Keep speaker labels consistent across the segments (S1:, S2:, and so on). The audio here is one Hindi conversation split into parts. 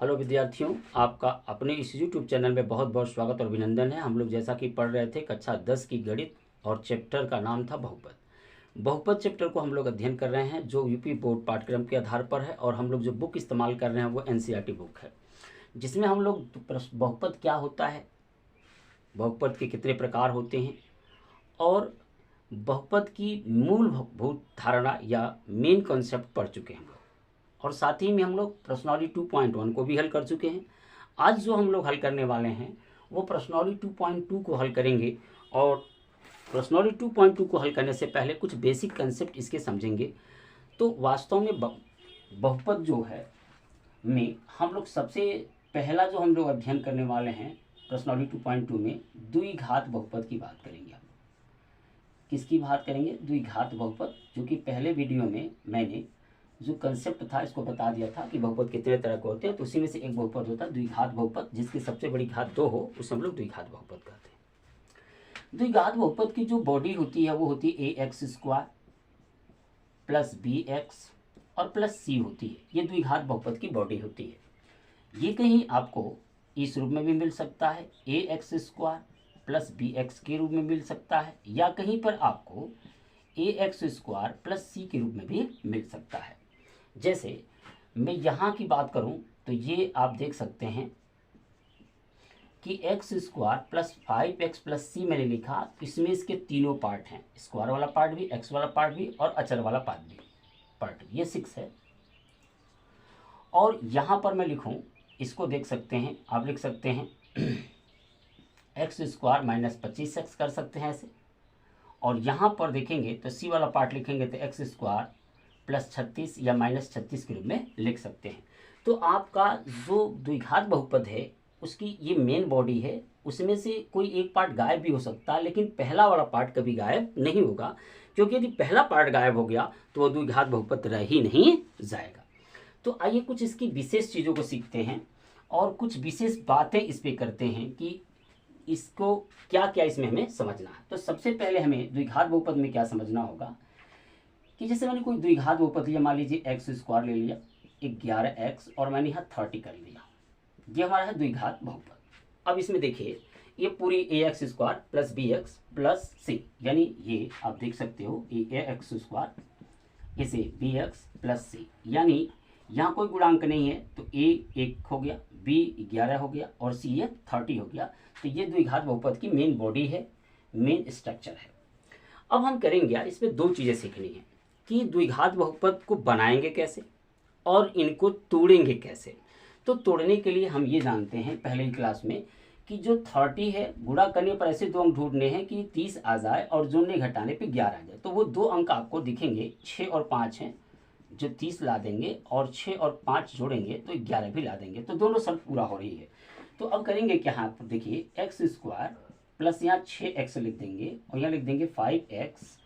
S1: हेलो विद्यार्थियों, आपका अपने इस यूट्यूब चैनल में बहुत बहुत स्वागत और अभिनंदन है। हम लोग जैसा कि पढ़ रहे थे कक्षा 10 की गणित और चैप्टर का नाम था बहुपद। बहुपद चैप्टर को हम लोग अध्ययन कर रहे हैं जो यूपी बोर्ड पाठ्यक्रम के आधार पर है, और हम लोग जो बुक इस्तेमाल कर रहे हैं वो एनसीईआरटी बुक है, जिसमें हम लोग बहुपद क्या होता है, बहुपद के कितने प्रकार होते हैं और बहुपद की मूलभूत धारणा या मेन कॉन्सेप्ट पढ़ चुके हैं हम लोग। और साथ ही में हम लोग प्रश्नावली 2.1 को भी हल कर चुके हैं। आज जो हम लोग हल करने वाले हैं वो प्रश्नावली 2.2 को हल करेंगे। और प्रश्नावली 2.2 को हल करने से पहले कुछ बेसिक कंसेप्ट इसके समझेंगे। तो वास्तव में बहुपद जो है में हम लोग सबसे पहला जो हम लोग अध्ययन करने वाले हैं प्रश्नावली 2.2 में द्विघात बहुपद की बात करेंगे। हम किसकी बात करेंगे? द्विघात बहुपद, जो कि पहले वीडियो में मैंने जो कंसेप्ट था इसको बता दिया था कि बहुपद कितने तरह के होते हैं। तो उसी में से एक बहुपद होता है द्विघात बहुपद, जिसकी सबसे बड़ी घात 2 हो, उसे हम लोग द्विघात बहुपद कहते हैं। द्विघात बहुपद की जो बॉडी होती है वो होती है ax² प्लस bx और प्लस c होती है। ये द्विघात बहुपद की बॉडी होती है। ये कहीं आपको इस रूप में भी मिल सकता है, ax² प्लस bx के रूप में मिल सकता है, या कहीं पर आपको ax² प्लस c के रूप में भी मिल सकता है। जैसे मैं यहाँ की बात करूँ तो ये आप देख सकते हैं कि x² plus 5x plus c मैंने लिखा, इसमें इसके तीनों पार्ट हैं, स्क्वायर वाला पार्ट भी, x वाला पार्ट भी और अचर वाला पार्ट भी। ये 6 है। और यहाँ पर मैं लिखूँ, इसको देख सकते हैं, आप लिख सकते हैं x² माइनस 25x कर सकते हैं ऐसे। और यहाँ पर देखेंगे तो c वाला पार्ट लिखेंगे तो x² प्लस 36 या माइनस 36 के रूप में लिख सकते हैं। तो आपका जो द्विघात बहुपद है उसकी ये मेन बॉडी है, उसमें से कोई एक पार्ट गायब भी हो सकता है, लेकिन पहला वाला पार्ट कभी गायब नहीं होगा, क्योंकि यदि पहला पार्ट गायब हो गया तो वो द्विघात बहुपद रह ही नहीं जाएगा। तो आइए कुछ इसकी विशेष चीज़ों को सीखते हैं और कुछ विशेष बातें इस पर करते हैं कि इसको क्या क्या इसमें हमें समझना है। तो सबसे पहले हमें द्विघात बहुपद में क्या समझना होगा कि जैसे मैंने कोई द्विघात बहुपद लिया, मान लीजिए x² ले लिया 11x और मैंने यहाँ 30 कर लिया, ये हमारा है द्विघात बहुपद। अब इसमें देखिए ये पूरी ax² plus bx plus c, यानी ये आप देख सकते हो ax², इसे bx प्लस c, यानी यहाँ कोई गुणांक नहीं है तो a 1 हो गया, b 11 हो गया और c ये 30 हो गया। तो ये द्विघात बहुपद की मेन बॉडी है, मेन स्ट्रक्चर है। अब हम करेंगे यार, इसमें 2 चीज़ें सीखनी है कि द्विघात बहुपद को बनाएंगे कैसे और इनको तोड़ेंगे कैसे। तो तोड़ने के लिए हम ये जानते हैं पहले ही क्लास में कि जो 30 है गुणा करने पर ऐसे 2 अंक ढूंढने हैं कि 30 आ जाए और जोड़ने घटाने पे 11 आ जाए। तो वो 2 अंक आपको दिखेंगे, 6 और 5 हैं, जो 30 ला देंगे और 6 और 5 जोड़ेंगे तो 11 भी ला देंगे। तो दोनों शर्त पूरा हो रही है। तो अब करेंगे क्या, यहाँ पर देखिए x² प्लस यहाँ 6x लिख देंगे और यहाँ लिख देंगे 5x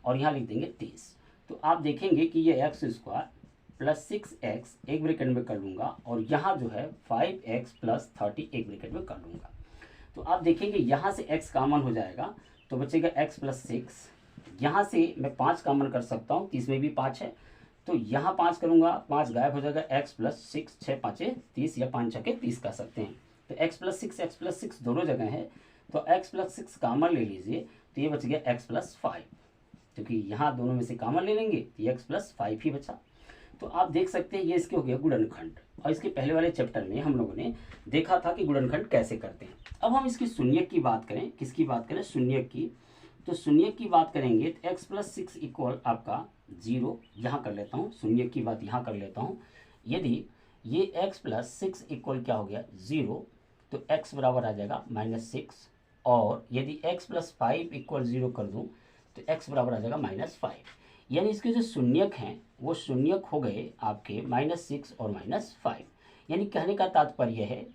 S1: और यहाँ लिख देंगे 30। तो आप देखेंगे कि ये x² प्लस 6x एक ब्रैकेट में कर लूँगा और यहाँ जो है 5x प्लस 30 एक ब्रैकेट में कर लूँगा। तो आप देखेंगे यहाँ से x कॉमन हो जाएगा तो बचेगा x प्लस 6। यहाँ से मैं 5 कॉमन कर सकता हूँ, 30 में भी 5 है तो यहाँ 5 करूँगा, 5 गायब हो जाएगा, x प्लस 6, 6 5 30 या 5 6 30 कर सकते हैं। तो x प्लस 6 दोनों जगह है तो x प्लस 6 कॉमन ले लीजिए तो ये बच गया x प्लस 5, क्योंकि यहाँ दोनों में से कॉमन ले लेंगे तो x प्लस 5 ही बचा। तो आप देख सकते हैं ये इसके हो गया गुणनखंड। और इसके पहले वाले चैप्टर में हम लोगों ने देखा था कि गुणनखंड कैसे करते हैं। अब हम इसकी शून्यक की बात करें, किसकी बात करें? शून्यक की। तो शून्यक की बात करेंगे तो x प्लस 6 इक्वल आपका 0, यहाँ कर लेता हूँ, शून्यक की बात यहाँ कर लेता हूँ। यदि ये x प्लस 6 इक्वल क्या हो गया 0, तो x बराबर आ जाएगा -6। और यदि x प्लस 5 इक्वल 0 कर दूँ तो x बराबर आ जाएगा -5। यानी इसके जो शून्यक हैं वो शून्यक हो गए आपके -6 और -5। यानी कहने का तात्पर्य है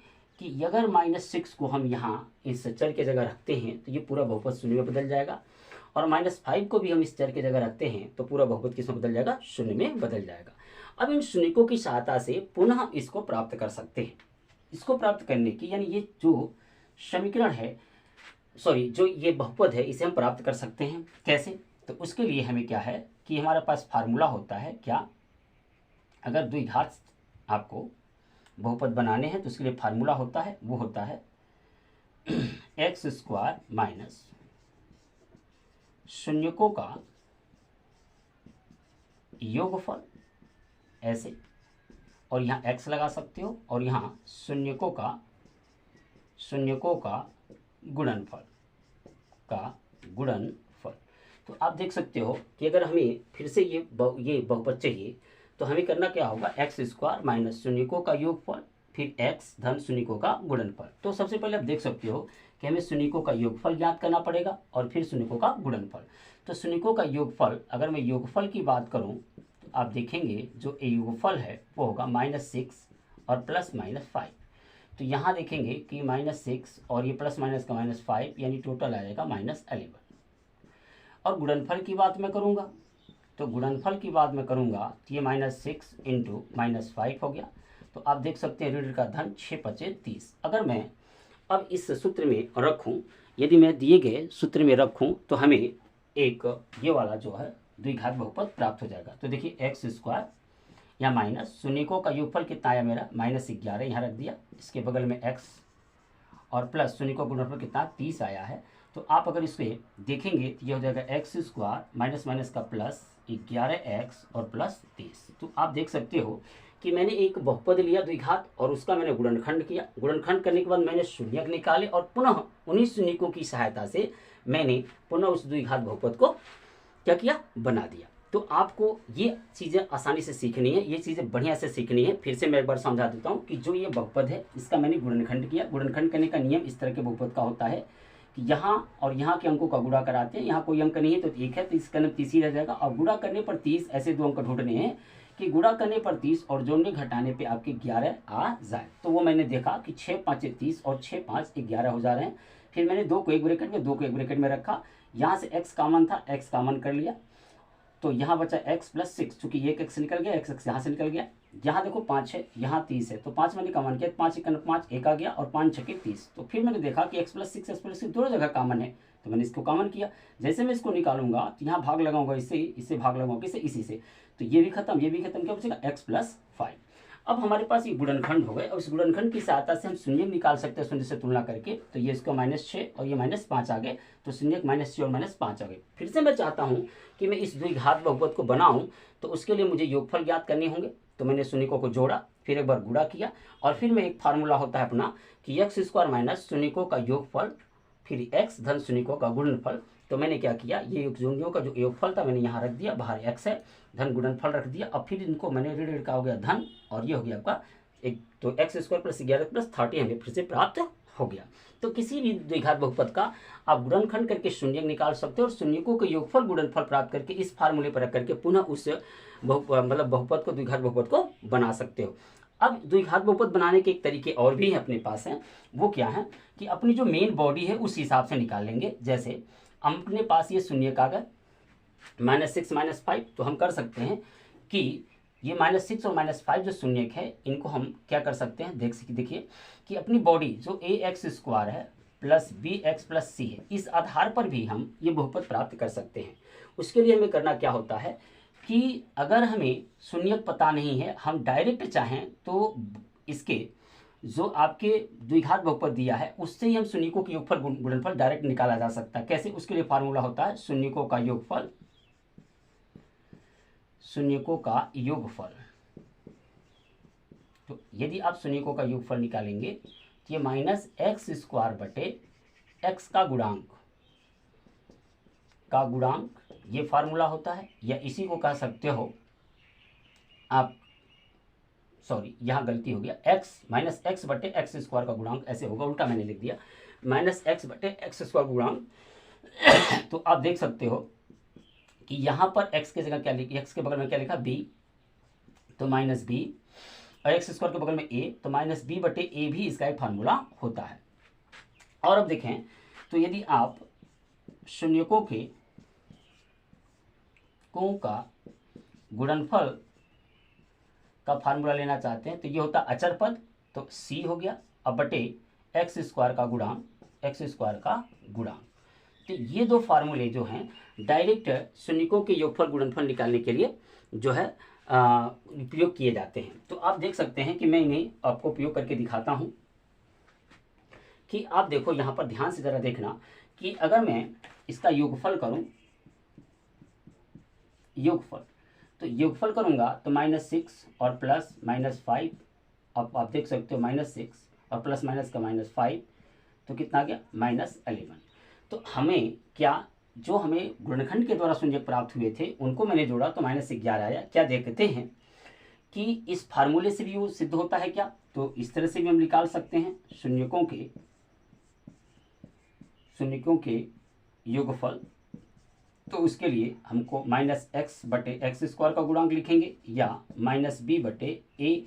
S1: कि अगर -6 को हम यहाँ इस चर के जगह रखते हैं तो ये पूरा बहुपद शून्य में बदल जाएगा, और -5 को भी हम इस चर के जगह रखते हैं तो पूरा बहुपद किस में बदल जाएगा? शून्य में बदल जाएगा। अब इन शून्यकों की सहायता से पुनः इसको प्राप्त कर सकते हैं। इसको प्राप्त करने की, यानी ये जो समीकरण है, सॉरी जो ये बहुपद है, इसे हम प्राप्त कर सकते हैं कैसे? तो उसके लिए हमें क्या है कि हमारे पास फार्मूला होता है क्या, अगर द्विघात आपको बहुपद बनाने हैं तो उसके लिए फार्मूला होता है, वो होता है एक्स स्क्वायर माइनस शून्यकों का योगफल, ऐसे, और यहाँ x लगा सकते हो और यहाँ शून्यकों का गुणनफल। तो आप देख सकते हो कि अगर हमें फिर से ये बहुपद चाहिए तो हमें करना क्या होगा, एक्स स्क्वायर माइनस शून्यकों का योगफल फिर x धन शून्यकों का गुणनफल। तो सबसे पहले आप देख सकते हो कि हमें शून्यकों का योगफल ज्ञात करना पड़ेगा और फिर शून्यकों का गुणनफल। तो शून्यकों का योगफल, अगर मैं योगफल की बात करूं तो आप देखेंगे जो योगफल है वो होगा -6 और +-5। तो यहाँ देखेंगे कि -6 और ये प्लस माइनस का -5 यानी टोटल आ जाएगा -11। और गुणनफल की बात मैं करूँगा तो गुणनफल की बात मैं करूँगा तो ये -6 इंटू -5 हो गया। तो आप देख सकते हैं ऋण का धन 6×5 = 30। अगर मैं अब इस सूत्र में रखूं, यदि मैं दिए गए सूत्र में रखूं तो हमें एक ये वाला जो है द्विघात बहुपद प्राप्त हो जाएगा। तो देखिए एक्स स्क्वायर या माइनस शून्यकों का योगफल कितना आया मेरा -11 यहाँ रख दिया, इसके बगल में x और प्लस शून्यकों का गुणनफल कितना 30 आया है। तो आप अगर इसे देखेंगे तो ये हो जाएगा एक्स स्क्वायर माइनस माइनस का प्लस 11x और प्लस 30। तो आप देख सकते हो कि मैंने एक बहुपद लिया द्विघात और उसका मैंने गुणनखंड किया। गुणनखंड करने के बाद मैंने शून्यक निकाले और पुनः उन्हीं शून्यकों की सहायता से मैंने पुनः उस द्विघात बहुपद को क्या किया, बना दिया। तो आपको ये चीज़ें आसानी से सीखनी है, ये चीज़ें बढ़िया से सीखनी है। फिर से मैं एक बार समझा देता हूँ कि जो ये बहुपद है इसका मैंने गुणनखंड किया। गुणनखंड करने का नियम इस तरह के बहुपद का होता है कि यहाँ और यहाँ के अंकों का गुणा कराते हैं, यहाँ कोई अंक नहीं है तो 1 है तो इसका नाम 30 ही रह जाएगा। और गुणा करने पर 30 ऐसे दो अंक ढूंढने हैं कि गुणा करने पर 30 और जोड़ने घटाने पे आपके 11 आ जाए। तो वो मैंने देखा कि 6×5 = 30 और 6×5 = 11 हो जा रहे हैं। फिर मैंने 2 को एक ब्रैकेट में 2 को एक ब्रैकेट में रखा, यहाँ से x कॉमन था, x कॉमन कर लिया तो यहाँ बचा x + 6, चूंकि एक x निकल गया, x यहाँ से निकल गया। यहाँ देखो 5 है, यहाँ 30 है तो 5 मैंने कॉमन किया, 5 × 5 1 आ गया और 5 × 6 = 30। तो फिर मैंने देखा कि x + 6 दोनों जगह कॉमन है तो मैंने इसको कॉमन किया। जैसे मैं इसको निकालूंगा तो यहाँ भाग लगाऊंगा इससे भाग लगाऊंगा इसी से, तो ये भी खत्म, क्या बचेगा x + 5। अब हमारे पास ये गुणनखंड हो गए और इस गुणनखंड की सहायता से हम शून्य निकाल सकते हैं शून्य से तुलना करके। तो ये इसको -6 और ये -5 आ गए, तो शून्य -6 और -5 आ गए। फिर से मैं चाहता हूँ कि मैं इस द्विघात बहुपद को बनाऊँ तो उसके लिए मुझे योगफल ज्ञात करने होंगे। तो मैंने शून्यकों को जोड़ा, फिर एक बार गुणा किया और फिर मैं एक फार्मूला होता है अपना कि एक्स स्क्वायर माइनस शून्यकों का योगफल फिर x धन शून्यकों का गुणनफल। तो मैंने क्या किया, ये शून्यों का जो योगफल था मैंने यहाँ रख दिया, बाहर x है, धन गुणनफल रख दिया। अब फिर इनको मैंने ऋण का हो गया धन और ये हो गया आपका एक, तो x स्क्वायर + 11 + 30 हमें फिर से प्राप्त हो गया। तो किसी भी द्विघात बहुपद का आप गुणनखंड करके शून्य निकाल सकते हो और शून्यकों के योगफल गुणनफल प्राप्त करके इस फार्मूले पर रख करके पुनः उस बहुपद को द्विघात बहुपद को बना सकते हो। अब द्विघात बहुपद बनाने के एक तरीके और भी अपने पास हैं। वो क्या है कि अपनी जो मेन बॉडी है उस हिसाब से निकाल लेंगे। जैसे अपने पास ये शून्यक आ गए -6 -5, तो हम कर सकते हैं कि ये -6 और -5 जो शून्यक है इनको हम क्या कर सकते हैं, देखिए कि अपनी बॉडी जो ax² है प्लस bx + c है, इस आधार पर भी हम ये बहुपद प्राप्त कर सकते हैं। उसके लिए हमें करना क्या होता है कि अगर हमें शून्यक पता नहीं है, हम डायरेक्ट चाहें तो इसके जो आपके द्विघात बहुपद दिया है उससे ही हम शून्यकों के योगफल गुणनफल डायरेक्ट निकाला जा सकता है। कैसे, उसके लिए फार्मूला होता है शून्यकों का योगफल। तो यदि आप शून्यकों का योगफल निकालेंगे तो ये -x² बटे x का गुणांक ये फार्मूला होता है, या इसी को कह सकते हो आप, सॉरी यहाँ गलती हो गया, -x बटे x² का गुणांक ऐसे होगा, उल्टा मैंने लिख दिया, -x बटे x² गुणांक। तो आप देख सकते हो कि यहाँ पर x के जगह क्या लिखा, x के बगल में क्या लिखा b, तो -b, और x² के बगल में a, तो -b बटे a भी इसका एक फार्मूला होता है। और अब देखें तो यदि आप शून्यकों का गुणनफल का फार्मूला लेना चाहते हैं तो ये होता अचर पद, तो c हो गया, अब बटे x² का गुणांक। तो ये दो फार्मूले जो हैं डायरेक्ट शून्यकों के योगफल गुणनफल निकालने के लिए जो है उपयोग किए जाते हैं। तो आप देख सकते हैं कि मैं इन्हें आपको उपयोग करके दिखाता हूं कि आप देखो यहाँ पर ध्यान से ज़रा देखना कि अगर मैं इसका योगफल करूं, योगफल, तो योगफल करूंगा तो -6 और प्लस -5, अब आप देख सकते हो -6 और प्लस माइनस का -5, तो कितना आ गया -11। तो हमें क्या, जो हमें गुणनखंड के द्वारा शून्यक प्राप्त हुए थे उनको मैंने जोड़ा तो -11 आया। क्या देखते हैं कि इस फार्मूले से भी वो सिद्ध होता है क्या? तो इस तरह से भी हम निकाल सकते हैं शून्यकों के योगफल। तो उसके लिए हमको -x/x² का गुणांक लिखेंगे या -b/a।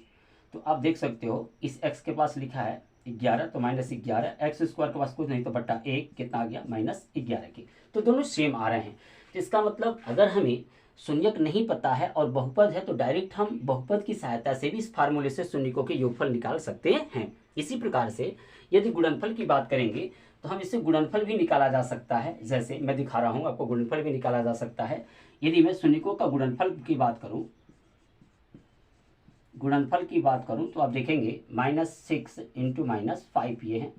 S1: तो आप देख सकते हो इस x के पास लिखा है 11, तो -11, x² के पास कुछ नहीं तो बट्टा 1, कितना आ गया -11 के। तो दोनों सेम आ रहे हैं। तो इसका मतलब अगर हमें शून्यक नहीं पता है और बहुपद है तो डायरेक्ट हम बहुपद की सहायता से भी इस फार्मूले से शून्यकों के योगफल निकाल सकते हैं। इसी प्रकार से यदि गुणनफल की बात करेंगे तो हम इससे गुणनफल भी निकाला जा सकता है। जैसे मैं दिखा रहा हूं आपको, गुणनफल भी निकाला जा सकता है। यदि मैं शून्यकों का गुणनफल की बात करूं तो आप देखेंगे -6 × -5 ये है।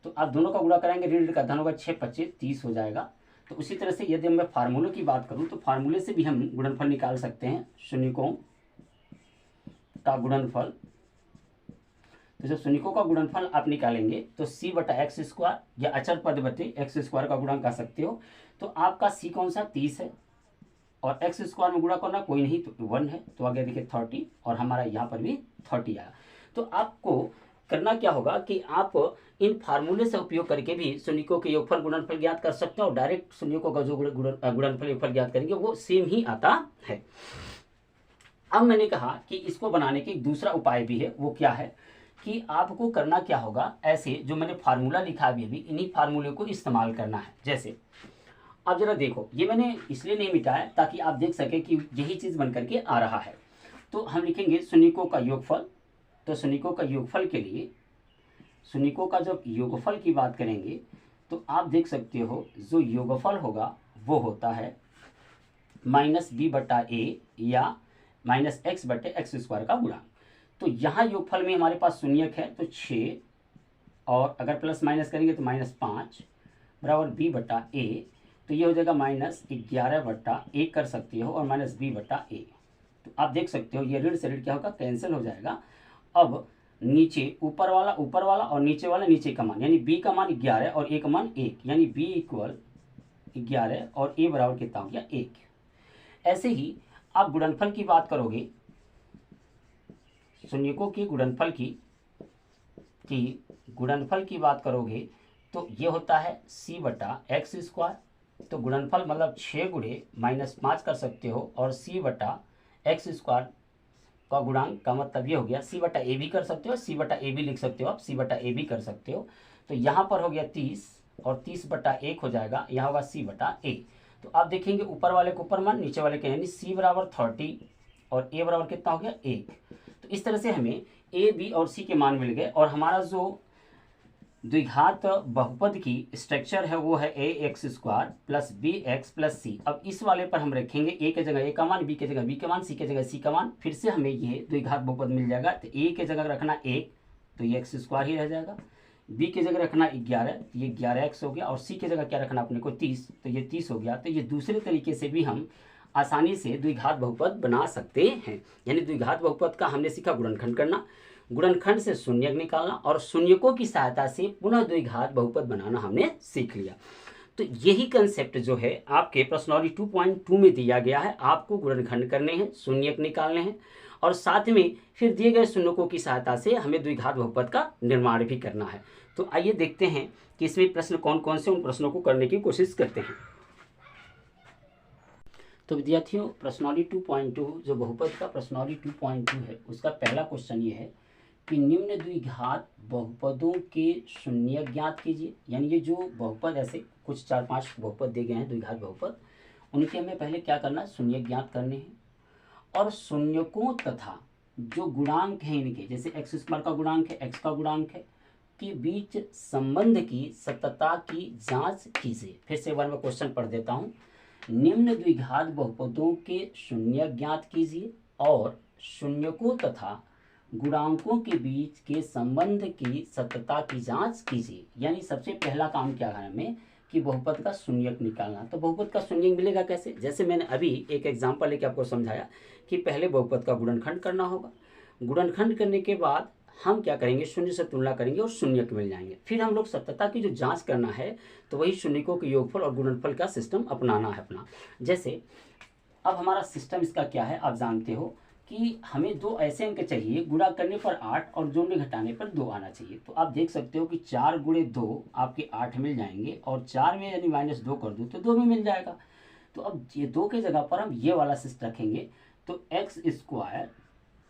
S1: तो आप दोनों का गुणा कराएंगे, ऋण का धन होगा, 6 25 30 हो जाएगा। तो उसी तरह से यदि मैं फार्मूले की बात करूं तो फार्मूले से भी हम गुणनफल निकाल सकते हैं शून्यकों का गुणनफल। तो जब शून्यकों का गुणनफल आप निकालेंगे तो c/x² या अचर पद बटे x² का गुणा कर सकते हो। तो आपका c कौन सा 30 है और x² में गुणा करना कोई नहीं तो 1 है, तो आगे देखिए 30 और हमारा यहाँ पर भी 30 आया। तो आपको करना क्या होगा कि आप इन फार्मूले से उपयोग करके भी शून्यकों के योगफल गुणनफल ज्ञात कर सकते हैं और डायरेक्ट शून्यकों का जो गुणनफल योगफल ज्ञात करेंगे वो सेम ही आता है। अब मैंने कहा कि इसको बनाने के एक दूसरा उपाय भी है। वो क्या है कि आपको करना क्या होगा, ऐसे जो मैंने फार्मूला लिखा अभी इन्हीं फार्मूले को इस्तेमाल करना है। जैसे आप जरा देखो, ये मैंने इसलिए नहीं मिटाया ताकि आप देख सके कि यही चीज बन करके आ रहा है। तो हम लिखेंगे शून्यकों का योगफल। तो शून्यकों का योगफल के लिए शून्यकों का जब योगफल की बात करेंगे तो आप देख सकते हो जो योगफल होगा वो होता है -b/a या -x/x² का गुणांक। तो यहाँ योगफल में हमारे पास शून्यक है तो 6 और अगर प्लस माइनस करेंगे तो -5 बराबर b/a। तो ये हो जाएगा -11/1 कर सकते हो और -b/a। तो आप देख सकते हो ये ऋण से ऋण क्या होगा, कैंसिल हो जाएगा। अब नीचे ऊपर वाला और नीचे वाला नीचे का मान, यानी b का मान 11 और a का मान 1, यानी b = 11 और a बराबर कितना हो गया 1। ऐसे ही आप गुणनफल की बात करोगे, शून्यकों की गुणनफल की बात करोगे तो ये होता है c/x²। तो गुणनफल मतलब 6 गुणे -5 कर सकते हो और c/x² का गुणांक का मतलब ये हो गया c/a भी कर सकते हो, c/a भी लिख सकते हो, आप c/a भी कर सकते हो। तो यहाँ पर हो गया 30 और 30/1 हो जाएगा, यहाँ होगा c/a। तो आप देखेंगे ऊपर वाले को ऊपर मान, नीचे वाले के यानी c बराबर 30 और a बराबर कितना हो गया 1। तो इस तरह से हमें a, b और c के मान मिल गए और हमारा जो द्विघात बहुपद की स्ट्रक्चर है वो है ax² + bx + c। अब इस वाले पर हम रखेंगे a के जगह a का मान, b के जगह b का मान, c के जगह c का मान। फिर से हमें ये द्विघात बहुपद मिल जाएगा। तो a के जगह रखना 1 तो ये x² ही रह जाएगा, b के जगह रखना 11 तो ये 11x हो गया और c के जगह क्या रखना अपने को 30 तो ये 30 हो गया। तो ये दूसरे तरीके से भी हम आसानी से द्विघात बहुपद बना सकते हैं। यानी द्विघात बहुपद का हमने सीखा गुणनखंड करना, गुणनखंड से शून्यक निकालना और शून्यकों की सहायता से पुनः द्विघात बहुपद बनाना हमने सीख लिया। तो यही कंसेप्ट जो है आपके प्रश्नावली 2.2 में दिया गया है। आपको गुणनखंड करने हैं, शून्यक निकालने हैं और साथ में फिर दिए गए शून्यकों की सहायता से हमें द्विघात बहुपद का निर्माण भी करना है। तो आइए देखते हैं कि इसमें प्रश्न कौन कौन से, उन प्रश्नों को करने की कोशिश करते हैं। तो विद्यार्थियों, प्रश्नावली 2.2 जो बहुपद का प्रश्नावली 2.2 है उसका पहला क्वेश्चन ये है कि निम्न द्विघात बहुपदों के शून्यक ज्ञात कीजिए। यानी ये जो बहुपद ऐसे कुछ 4-5 बहुपद दिए गए हैं द्विघात बहुपद, उनके हमें पहले क्या करना है, शून्यक ज्ञात करने हैं और शून्यकों तथा जो गुणांक हैं इनके, जैसे x² का गुणांक है, x का गुणांक है, के बीच संबंध की सत्यता की जांच कीजिए। फिर से एक बार मैं क्वेश्चन पढ़ देता हूँ। निम्न द्विघात बहुपदों के शून्यक ज्ञात कीजिए और शून्यकों तथा गुणांकों के बीच के संबंध की सत्यता की जांच कीजिए। यानी सबसे पहला काम क्या है हमें कि बहुपद का शून्यक निकालना। तो बहुपद का शून्यक मिलेगा कैसे? जैसे मैंने अभी एक एग्जांपल लेके आपको समझाया कि पहले बहुपद का गुणनखंड करना होगा। गुणनखंड करने के बाद हम क्या करेंगे, शून्य से तुलना करेंगे और शून्यक मिल जाएंगे। फिर हम लोग सत्यता की जो जांच करना है तो वही शून्यकों के योगफल और गुणनफल का सिस्टम अपनाना है अपना। जैसे अब हमारा सिस्टम इसका क्या है आप जानते हो कि हमें दो ऐसे अंक चाहिए, गुणा करने पर 8 और जोड़ने घटाने पर 2 आना चाहिए। तो आप देख सकते हो कि 4 गुणे 2 आपके 8 मिल जाएंगे और 4 में यदि -2 कर दूँ तो 2 में मिल जाएगा। तो अब ये 2 की जगह पर हम ये वाला सिस्टम रखेंगे। तो एक्स स्क्वायर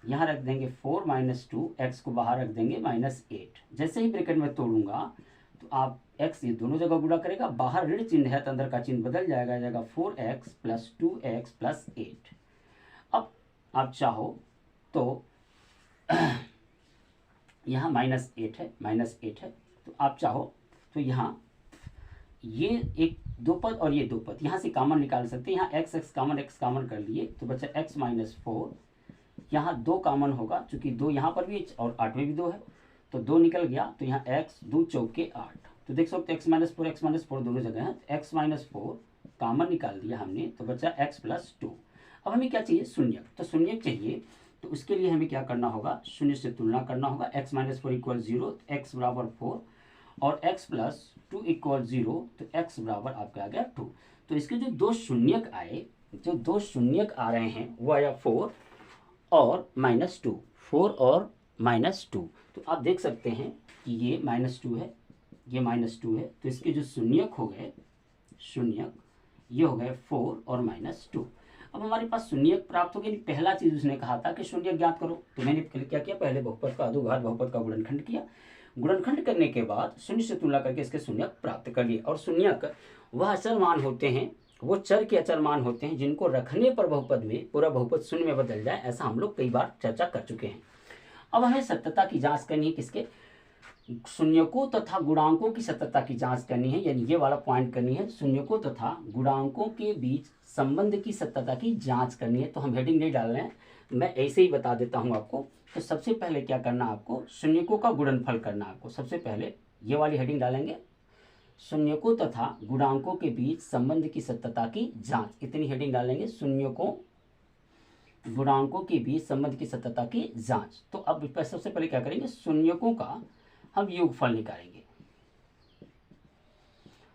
S1: यहाँ रख देंगे 4 - 2, एक्स को बाहर रख देंगे -8। जैसे ही ब्रैकेट में तोड़ूंगा तो आप x ये दोनों जगह गुणा करेगा, बाहर ऋण चिन्ह है तो अंदर का चिन्ह बदल जाएगा 4x + 2x + 8। अब आप चाहो तो यहाँ -8 है, -8 है, तो आप चाहो तो यहाँ ये एक दो पद और ये दो पद यहाँ से कॉमन निकाल सकते हैं। यहाँ x कॉमन कर लिए तो बचा x - 4। यहाँ 2 कॉमन होगा चूंकि 2 यहाँ पर भी और 8 में भी 2 है तो 2 निकल गया। तो यहाँ x 2 चौके 8। तो देख सकते x - 4 दोनों जगह है। x - 4 कॉमन निकाल दिया हमने तो बचा x + 2। अब हमें क्या चाहिए, शून्यक। तो शून्यक चाहिए तो उसके लिए हमें क्या करना होगा, शून्य से तुलना करना होगा। x - 4 = 0, x बराबर 4 और x + 2 = 0 तो x बराबर आपका आ गया 2। तो इसके जो दो शून्यक आए, जो दो शून्यक आ रहे हैं वो आया 4 और -2, 4 और -2। तो आप देख सकते हैं कि ये -2 है, ये -2 है, तो इसके जो शून्यक हो गए, शून्यक ये हो गए 4 और -2। अब हमारे पास शून्यक प्राप्त हो गया। पहला चीज उसने कहा था कि शून्यक ज्ञात करो, तो मैंने क्या किया, पहले बहुपद का अधोघात बहुपद का गुणनखंड किया। गुणनखंड करने के बाद शून्य से तुलना करके इसके शून्यक प्राप्त कर लिए। और शून्यक वह अचर मान होते हैं, वो चर के अचर मान होते हैं जिनको रखने पर बहुपद में पूरा बहुपद शून्य में बदल जाए। ऐसा हम लोग कई बार चर्चा कर चुके हैं। अब हमें सत्यता की जांच करनी है, किसके, शून्यकों तथा गुणांकों की सत्यता की जांच करनी है। यानी ये वाला पॉइंट करनी है, शून्यकों तथा गुणांकों के बीच संबंध की सत्यता की जांच करनी है। तो हम हेडिंग नहीं डाल रहे हैं, मैं ऐसे ही बता देता हूं आपको। तो सबसे पहले क्या करना आपको, शून्यकों का गुणनफल करना आपको। सबसे पहले ये वाली हेडिंग डालेंगे, शून्यकों तथा गुणांकों के बीच संबंध की सत्यता की जांच, इतनी हेडिंग डालेंगे, शून्यकों गुणांकों के बीच संबंध की सत्यता की जांच। तो अब सबसे पहले क्या करेंगे, शून्यकों का हम योगफल निकालेंगे।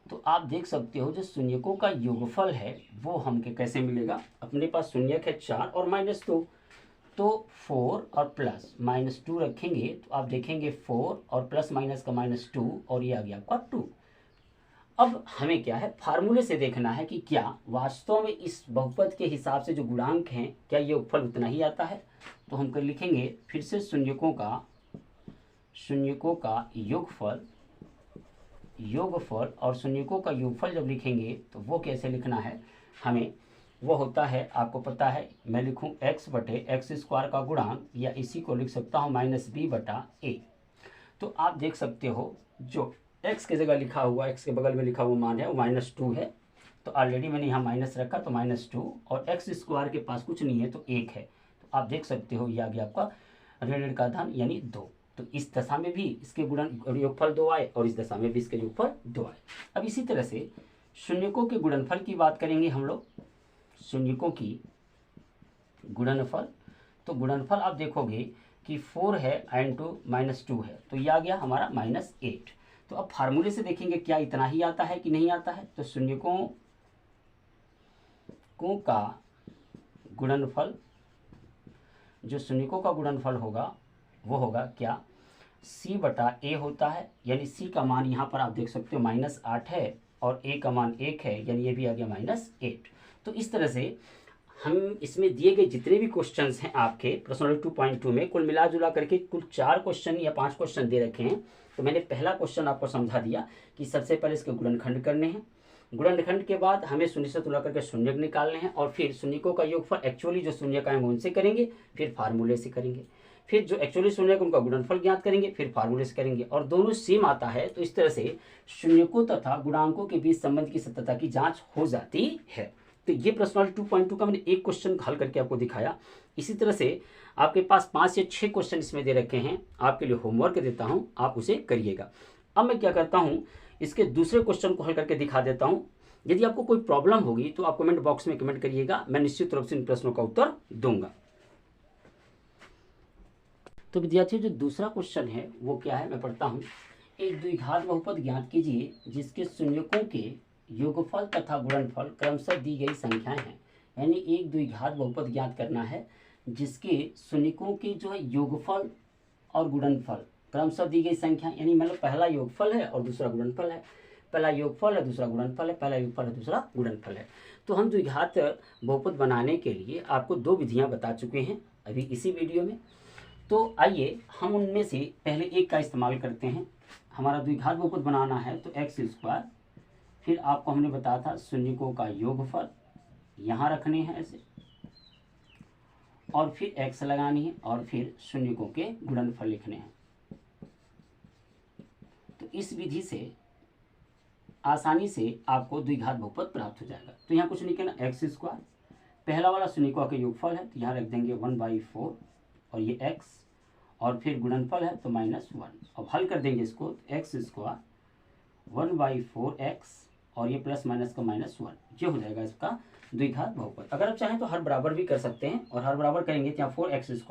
S1: तो आप देख सकते हो जो शून्यकों का योगफल है वो हमके कैसे मिलेगा, अपने पास शून्यक है 4 और -2, तो 4 और प्लस -2 रखेंगे तो आप देखेंगे 4 और प्लस माइनस का -2 और ये आ गया आपका 2। अब हमें क्या है, फार्मूले से देखना है कि क्या वास्तव में इस बहुपद के हिसाब से जो गुणांक हैं क्या ये योगफल उतना ही आता है। तो हम लिखेंगे फिर से शून्यकों का योगफल और शून्यकों का योगफल जब लिखेंगे तो वो कैसे लिखना है हमें, वो होता है आपको पता है, मैं लिखूं x/x² का गुणांक, या इसी को लिख सकता हूं -b/a। तो आप देख सकते हो जो x की जगह लिखा हुआ, x के बगल में लिखा हुआ मान है वो -2 है। तो ऑलरेडी मैंने यहाँ माइनस रखा तो -2 और x² के पास कुछ नहीं है तो 1 है। तो आप देख सकते हो ये आ गया आपका ऋण का धन यानी 2। तो इस दशा में भी इसके गुणन योगफल 2 आए और इस दशा में भी इसके योगफल 2 आए। अब इसी तरह से शून्यकों के गुणनफल की बात करेंगे हम लोग, शून्यकों की गुणनफल। तो गुणनफल आप देखोगे कि 4 है एंड -2 है तो ये आ गया हमारा -8। तो अब फार्मूले से देखेंगे क्या इतना ही आता है कि नहीं आता है। तो शून्यकों का गुणनफल, जो शून्यकों का गुणनफल होगा वो होगा क्या, c/a होता है। यानी c का मान यहाँ पर आप देख सकते हो -8 है और a का मान 1 है, यानी ये भी आ गया -8। तो इस तरह से हम इसमें दिए गए जितने भी क्वेश्चंस हैं आपके प्रश्नोत्तरी 2.2 में कुल मिला जुला करके कुल 4 क्वेश्चन या 5 क्वेश्चन दे रखे हैं। तो मैंने पहला क्वेश्चन आपको समझा दिया कि सबसे पहले इसके गुणनखंड करने हैं, गुणनखंड के बाद हमें शून्य से तुलना करके शून्यक निकालने हैं और फिर शून्यकों का योगफल एक्चुअली जो शून्यक आएंगे उनसे करेंगे, फिर फार्मूले से करेंगे, फिर जो एक्चुअली शून्यक उनका गुणनफल ज्ञात करेंगे, फिर फार्मूले से करेंगे और दोनों सेम आता है। तो इस तरह से शून्यकों तथा गुणांकों के बीच संबंध की सत्यता की जांच हो जाती है। तो ये प्रश्नोत्तरी 2.2 का मैंने एक क्वेश्चन हल करके आपको दिखाया इसी तरह से आपके पास 5 से 6 क्वेश्चन इसमें दे रखे हैं, आपके लिए होमवर्क देता हूं, आप उसे करिएगा। अब मैं क्या करता हूं, इसके दूसरे क्वेश्चन को हल करके दिखा देता हूं। यदि आपको कोई प्रॉब्लम होगी तो आप कमेंट बॉक्स में कमेंट करिएगा, मैं निश्चित रूप से इन प्रश्नों का उत्तर दूंगा। तो विद्यार्थियों, जो दूसरा क्वेश्चन है वो क्या है, मैं पढ़ता हूँ। एक द्विघात बहुपद ज्ञात कीजिए जिसके शून्यकों के योगफल तथा गुणनफल क्रमशः दी गई संख्याएं हैं। यानी एक द्विघात बहुपद ज्ञात करना है जिसके शून्यकों के जो है योगफल और गुणनफल क्रमशः दी गई संख्या, यानी मतलब पहला योगफल है और दूसरा गुणनफल है, पहला योगफल है दूसरा गुणनफल है, पहला योगफल है दूसरा गुणनफल है। तो हम द्विघात बहुपद बनाने के लिए आपको 2 विधियां बता चुके हैं अभी इसी वीडियो में। तो आइए हम उनमें से पहले एक का इस्तेमाल करते हैं। हमारा द्विघात बहुपद बनाना है तो x², फिर आपको हमने बताया था शून्यकों का योगफल यहाँ रखने हैं ऐसे, और फिर x लगानी है और फिर शून्यकों के गुणनफल लिखने हैं। तो इस विधि से आसानी से आपको द्विघात बहुपद प्राप्त हो जाएगा। तो यहाँ कुछ नहीं कहना, x², पहला वाला शून्यकों के योगफल है तो यहाँ रख देंगे 1/4 और ये x, और फिर गुणनफल है तो -1। अब हल कर देंगे इसको, x² 1/4x और ये प्लस माइनस का -1, ये हो जाएगा इसका द्विघात बहुपद। अगर आप चाहें तो हर बराबर भी कर सकते हैं, और हर बराबर करेंगे तो यहाँ 4x²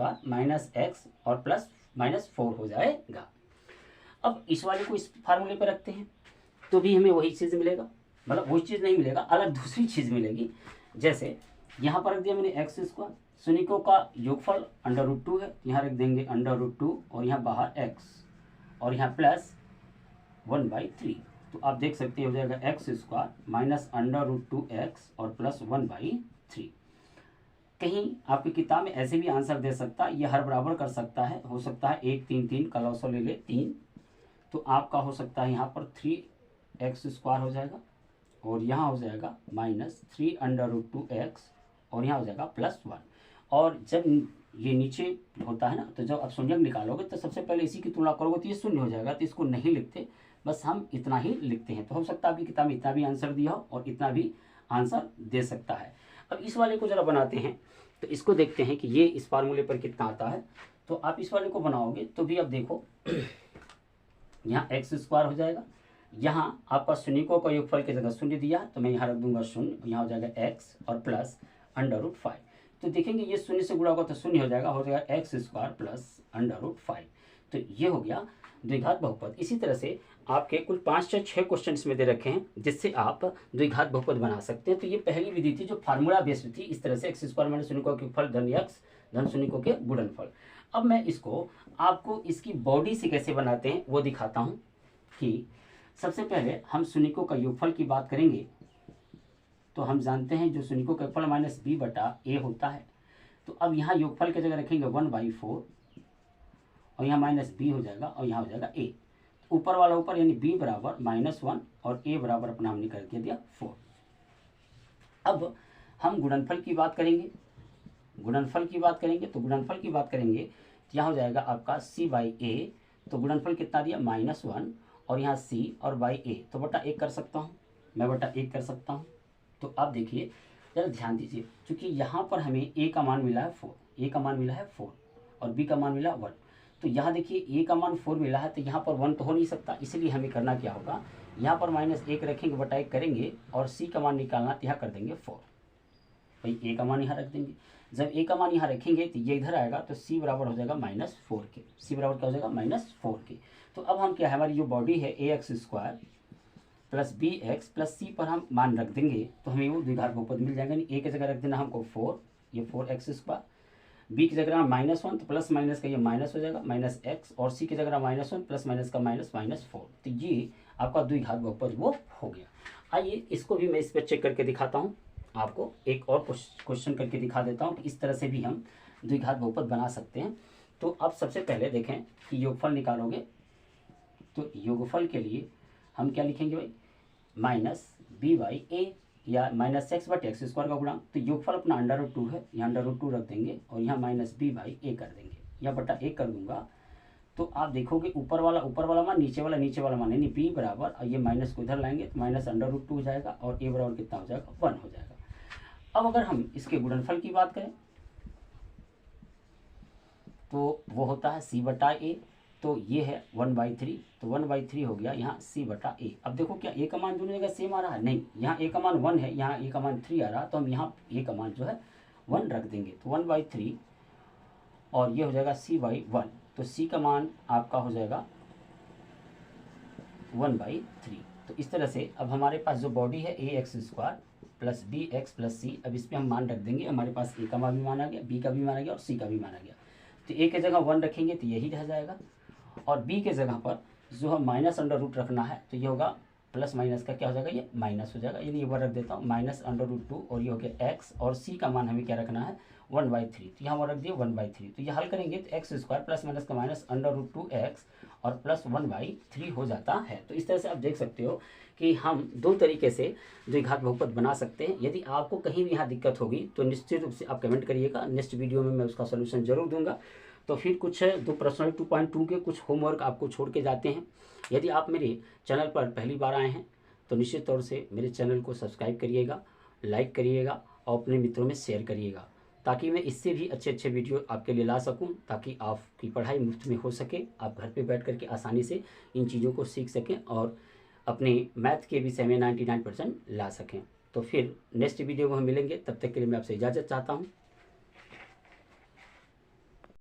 S1: -x और प्लस -4 हो जाएगा। अब इस वाले को इस फार्मूले पर रखते हैं तो भी हमें वही चीज़ मिलेगा, मतलब वही चीज़ नहीं मिलेगा, अलग दूसरी चीज़ मिलेगी। जैसे यहाँ पर रख दिया मैंने x², शून्यकों का योगफल √2 है, यहाँ रख देंगे √2 और यहाँ बाहर x और यहाँ प्लस 1/3। तो आप देख सकते हो जाएगा x² -√2x और प्लस 1/3। कहीं आपकी किताब में ऐसे भी आंसर दे सकता है, ये हर बराबर कर सकता है, हो सकता है 1 3 3 का लॉसो ले ले 3, तो आपका हो सकता है यहाँ पर 3x² हो जाएगा और यहाँ हो जाएगा -3√2x और यहाँ हो जाएगा +1। और जब ये नीचे होता है ना, तो जब आप शून्यक निकालोगे तो सबसे पहले इसी की तुलना करोगे तो ये शून्य हो जाएगा, तो इसको नहीं लिखते, बस हम इतना ही लिखते हैं। तो हो सकता है आपकी किताब में इतना भी आंसर दिया हो और इतना भी आंसर दे सकता है। अब इस वाले को जरा बनाते हैं, तो इसको देखते हैं कि ये इस फार्मूले पर कितना आता है। तो आप इस वाले को बनाओगे तो भी अब देखो यहाँ x² हो जाएगा, यहाँ आपका शून्यकों का योगफल की जगह शून्य दिया तो मैं यहाँ रख दूंगा 0, यहाँ हो जाएगा x और प्लस √5। तो देखेंगे ये शून्य से गुणा होगा तो शून्य हो जाएगा x² प्लस √5। तो ये हो गया द्विघात बहुपद। इसी तरह से आपके कुल 5 से 6 क्वेश्चन इसमें दे रखे हैं जिससे आप द्विघात बहुपद बना सकते हैं। तो ये पहली विधि थी जो फार्मूला बेस्ड थी, इस तरह से x² माइनस शून्यकों के फल धन x धन शून्यकों के गुणनफल। अब मैं इसको आपको इसकी बॉडी से कैसे बनाते हैं वो दिखाता हूँ। कि सबसे पहले हम शून्यकों का योगफल की बात करेंगे तो हम जानते हैं जो शून्यकों का योगफल -b/a होता है। तो अब यहाँ योगफल की जगह रखेंगे 1/4 और यहाँ -b हो जाएगा और यहाँ हो जाएगा a। ऊपर वाला ऊपर यानी b बराबर -1 और a बराबर अपना हमने कर दिया 4। अब हम गुणनफल की बात करेंगे, तो गुणनफल की बात करेंगे तो यहाँ हो जाएगा आपका c/a। तो गुणनफल कितना दिया -1 और यहाँ c और a, तो बटा 1 कर सकता हूँ, मैं बटा 1 कर सकता हूँ। तो आप देखिए जरा ध्यान दीजिए, क्योंकि यहाँ पर हमें a का मान मिला है 4, a का मान मिला है 4 और b का मान मिला 1। तो यहाँ देखिए a का मान 4 मिला है तो यहाँ पर 1 तो हो नहीं सकता, इसलिए हमें करना क्या होगा, यहाँ पर -1 रखेंगे बटा 1 करेंगे और c का मान निकालना तो यहाँ कर देंगे 4। भाई a का मान यहाँ रख देंगे, जब a का मान यहाँ रखेंगे तो ये इधर आएगा तो c बराबर हो जाएगा -4 के, c बराबर क्या हो जाएगा -4 के। तो अब हम क्या है, हमारी जो बॉडी है ax² plus bx plus c पर हम मान रख देंगे तो हमें वो द्विघात बहुपद मिल जाएगा। a की जगह रख देना हमको 4, ये 4x², b की जगह -1 तो प्लस माइनस का ये माइनस हो जाएगा -x और c की जगह -1 प्लस माइनस का -4। तो ये आपका द्विघात बहुपद वो हो गया। आइए इसको भी मैं इस पर चेक करके दिखाता हूँ, आपको एक और क्वेश्चन करके दिखा देता हूँ कि इस तरह से भी हम द्विघात बहुपद बना सकते हैं। तो अब सबसे पहले देखें कि योगफल निकालोगे तो योगफल के लिए हम क्या लिखेंगे भाई, -b/a या -x/x² का गुणा। तो योगफल अपना √2 है, यहाँ √2 रख देंगे और यहाँ -b/a कर देंगे या बटा 1 कर दूंगा। तो आप देखोगे ऊपर वाला मान नीचे वाला मान, यानी b बराबर, और ये माइनस को इधर लाएंगे तो -√2 हो जाएगा और a बराबर कितना हो जाएगा 1 हो जाएगा। अब अगर हम इसके गुणनफल की बात करें तो वो होता है c/a। तो ये है 1/3, तो 1/3 हो गया यहाँ c/a। अब देखो क्या a का मान दोनों जगह सेम आ रहा है? नहीं, यहाँ a का मान 1 है, यहाँ a का मान 3 आ रहा है, तो हम यहाँ a का मान जो है 1 रख देंगे। तो 1/3 और ये हो जाएगा c/1। तो c का मान आपका हो जाएगा 1/3। तो इस तरह से अब हमारे पास जो बॉडी है ax² plus bx plus c, अब इस पर हम मान रख देंगे। हमारे पास a का मान भी माना गया, b का भी माना गया और c का भी माना गया। तो a के जगह 1 रखेंगे तो यही रह जाएगा, और b के जगह पर जो हम -√, रखना है तो ये होगा प्लस माइनस का क्या हो जाएगा, ये माइनस हो जाएगा। यानी ये वन रख देता हूँ -√2, और ये हो गया x, और c का मान हमें क्या रखना है 1/3। तो यहाँ वन रख दिया 1/3। तो ये हल करेंगे तो x² प्लस माइनस का -√2x और प्लस 1/3 हो जाता है। तो इस तरह से आप देख सकते हो कि हम दो तरीके से द्विघात बहुपद बना सकते हैं। यदि आपको कहीं भी यहाँ दिक्कत होगी तो निश्चित रूप से आप कमेंट करिएगा, नेक्स्ट वीडियो में मैं उसका सोल्यूशन जरूर दूंगा। तो फिर कुछ दो प्रश्न 2.2 के कुछ होमवर्क आपको छोड़ के जाते हैं। यदि आप मेरे चैनल पर पहली बार आए हैं तो निश्चित तौर से मेरे चैनल को सब्सक्राइब करिएगा, लाइक करिएगा और अपने मित्रों में शेयर करिएगा, ताकि मैं इससे भी अच्छे अच्छे वीडियो आपके लिए ला सकूं, ताकि आपकी पढ़ाई मुफ्त में हो सके, आप घर पे बैठ करके आसानी से इन चीज़ों को सीख सकें और अपने मैथ के विषय में 99% ला सकें। तो फिर नेक्स्ट वीडियो में हम मिलेंगे, तब तक के लिए मैं आपसे इजाज़त चाहता हूँ।